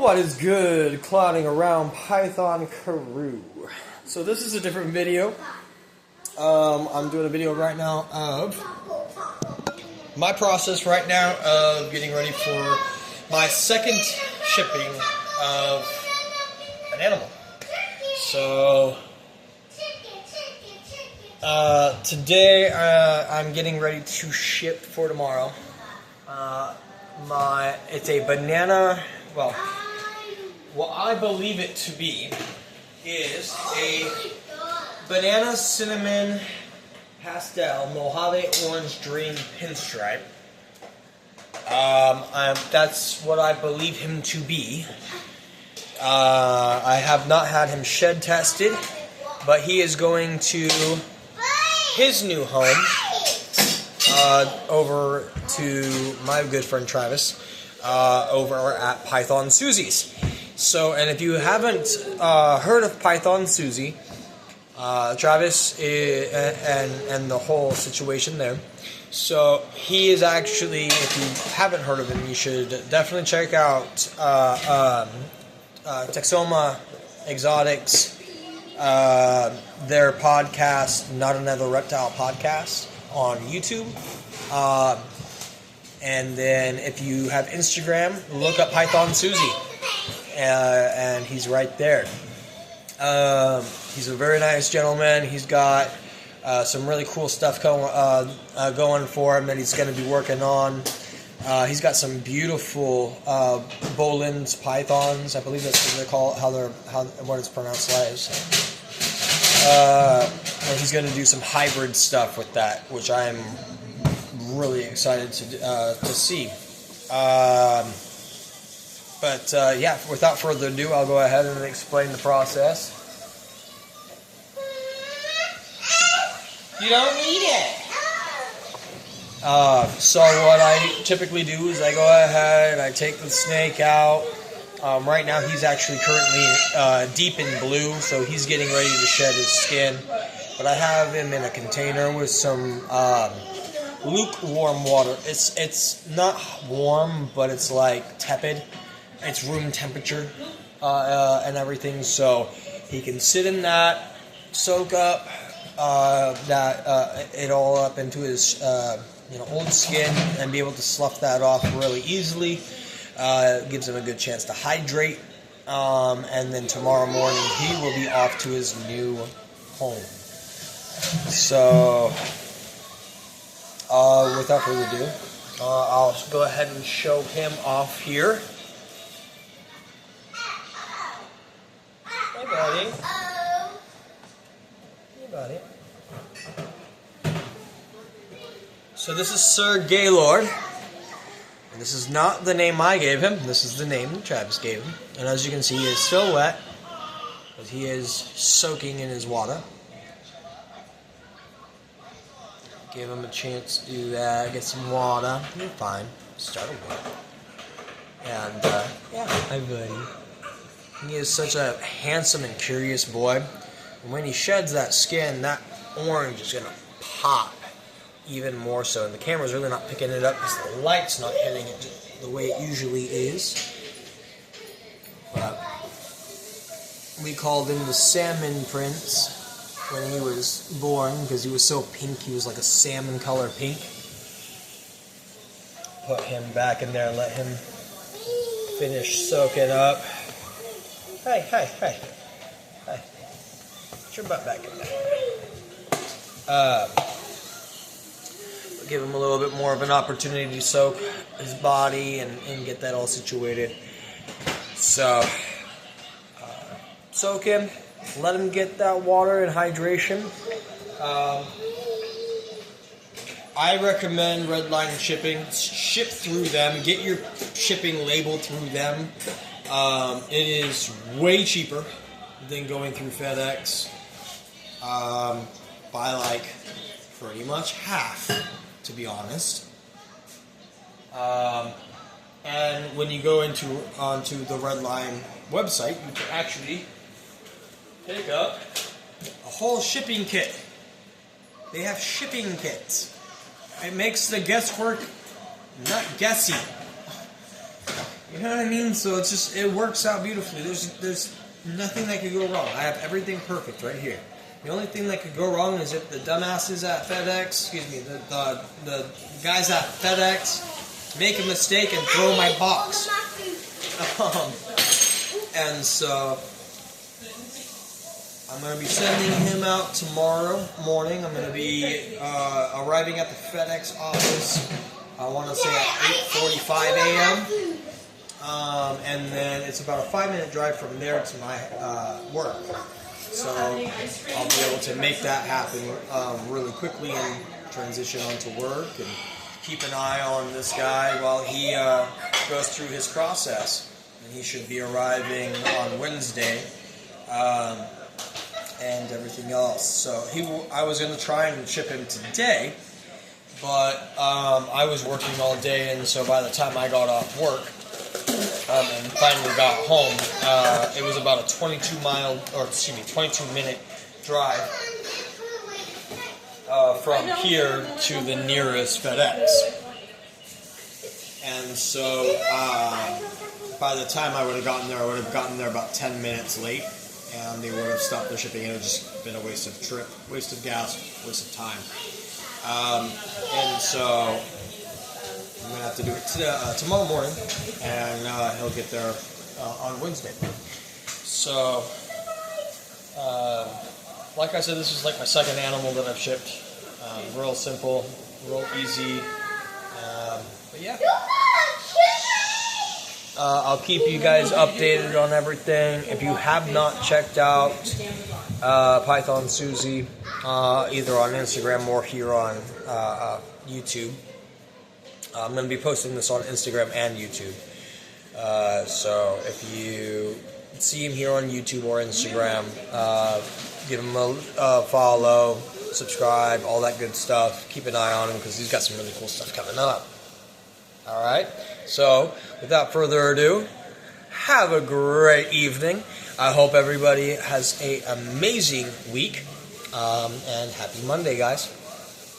What is good, clowning around Python crew? So this is a different video. I'm doing a video right now of my process right now of getting ready for my second shipping of an animal. So today I'm getting ready to ship for tomorrow. It's a banana. Well, what I believe it to be is a banana cinnamon pastel Mojave orange dream pinstripe. That's what I believe him to be. I have not had him shed tested, but he is going to his new home over to my good friend Travis over at Pythons-Dustin. So, and if you haven't heard of Pythons-Dustin, Travis and the whole situation there. So he is actually, if you haven't heard of him, you should definitely check out Texoma Exotics, their podcast, Not Another Reptile Podcast, on YouTube. And then if you have Instagram, look up Pythons-Dustin, and he's right there. He's a very nice gentleman. He's got some really cool stuff going for him that he's going to be working on. He's got some beautiful Bolin's pythons. I believe that's what they call it, what it's pronounced as. And he's going to do some hybrid stuff with that, which I'm really excited to see. But yeah, without further ado, I'll go ahead and explain the process. You don't need it. So what I typically do is I go ahead and I take the snake out. Right now he's actually currently deep in blue, so he's getting ready to shed his skin. But I have him in a container with some lukewarm water. It's not warm, but it's like tepid. It's room temperature and everything, so he can sit in that, soak up it all up into his old skin, and be able to slough that off really easily. Gives him a good chance to hydrate, and then tomorrow morning he will be off to his new home. So without further ado, I'll go ahead and show him off here. Hey, buddy. Hey, buddy. So this is Sir Gaylord. And this is not the name I gave him. This is the name Travis gave him. And as you can see, he is still wet, but he is soaking in his water. Give him a chance to do that, get some water. You're fine. Start away. And, yeah, hi buddy. He is such a handsome and curious boy. And when he sheds that skin, that orange is going to pop even more so. And the camera's really not picking it up because the light's not hitting it the way it usually is. But we called him the Salmon Prince when he was born, because he was so pink. He was like a salmon color pink. Put him back in there, let him finish soaking up. Hey. Put your butt back in there. Give him a little bit more of an opportunity to soak his body and get that all situated. So, soak him. Let him get that water and hydration. I recommend Redline shipping. Ship through them. Get your shipping label through them. It is way cheaper than going through FedEx. By like pretty much half, to be honest. And when you go onto the Redline website, you can actually pick up a whole shipping kit. They have shipping kits. It makes the guesswork not guessy. You know what I mean? So it's just, it works out beautifully. There's nothing that could go wrong. I have everything perfect right here. The only thing that could go wrong is if the dumbasses at FedEx, the guys at FedEx make a mistake and throw my box. And so I'm going to be sending him out tomorrow morning. I'm going to be arriving at the FedEx office, I want to say at 8:45 a.m. And then it's about a 5-minute drive from there to my work. So I'll be able to make that happen really quickly and transition onto work and keep an eye on this guy while he goes through his process. And he should be arriving on Wednesday and everything else. So I was going to try and ship him today, but I was working all day, and so by the time I got off work, and finally got home, it was about a 22-minute drive from here to the nearest FedEx. And so by the time I would have gotten there, I would have gotten there about 10 minutes late, and they would have stopped their shipping, and it would have just been a waste of trip, waste of gas, waste of time. And so I'm going to have to do it tomorrow morning, and he'll get there on Wednesday. So, like I said, this is like my second animal that I've shipped. Real simple, real easy. But yeah. I'll keep you guys updated on everything. If you have not checked out Pythons-Dustin, either on Instagram or here on YouTube, I'm going to be posting this on Instagram and YouTube. So if you see him here on YouTube or Instagram, give him a follow, subscribe, all that good stuff. Keep an eye on him because he's got some really cool stuff coming up. Alright, so without further ado, have a great evening. I hope everybody has an amazing week, and happy Monday, guys.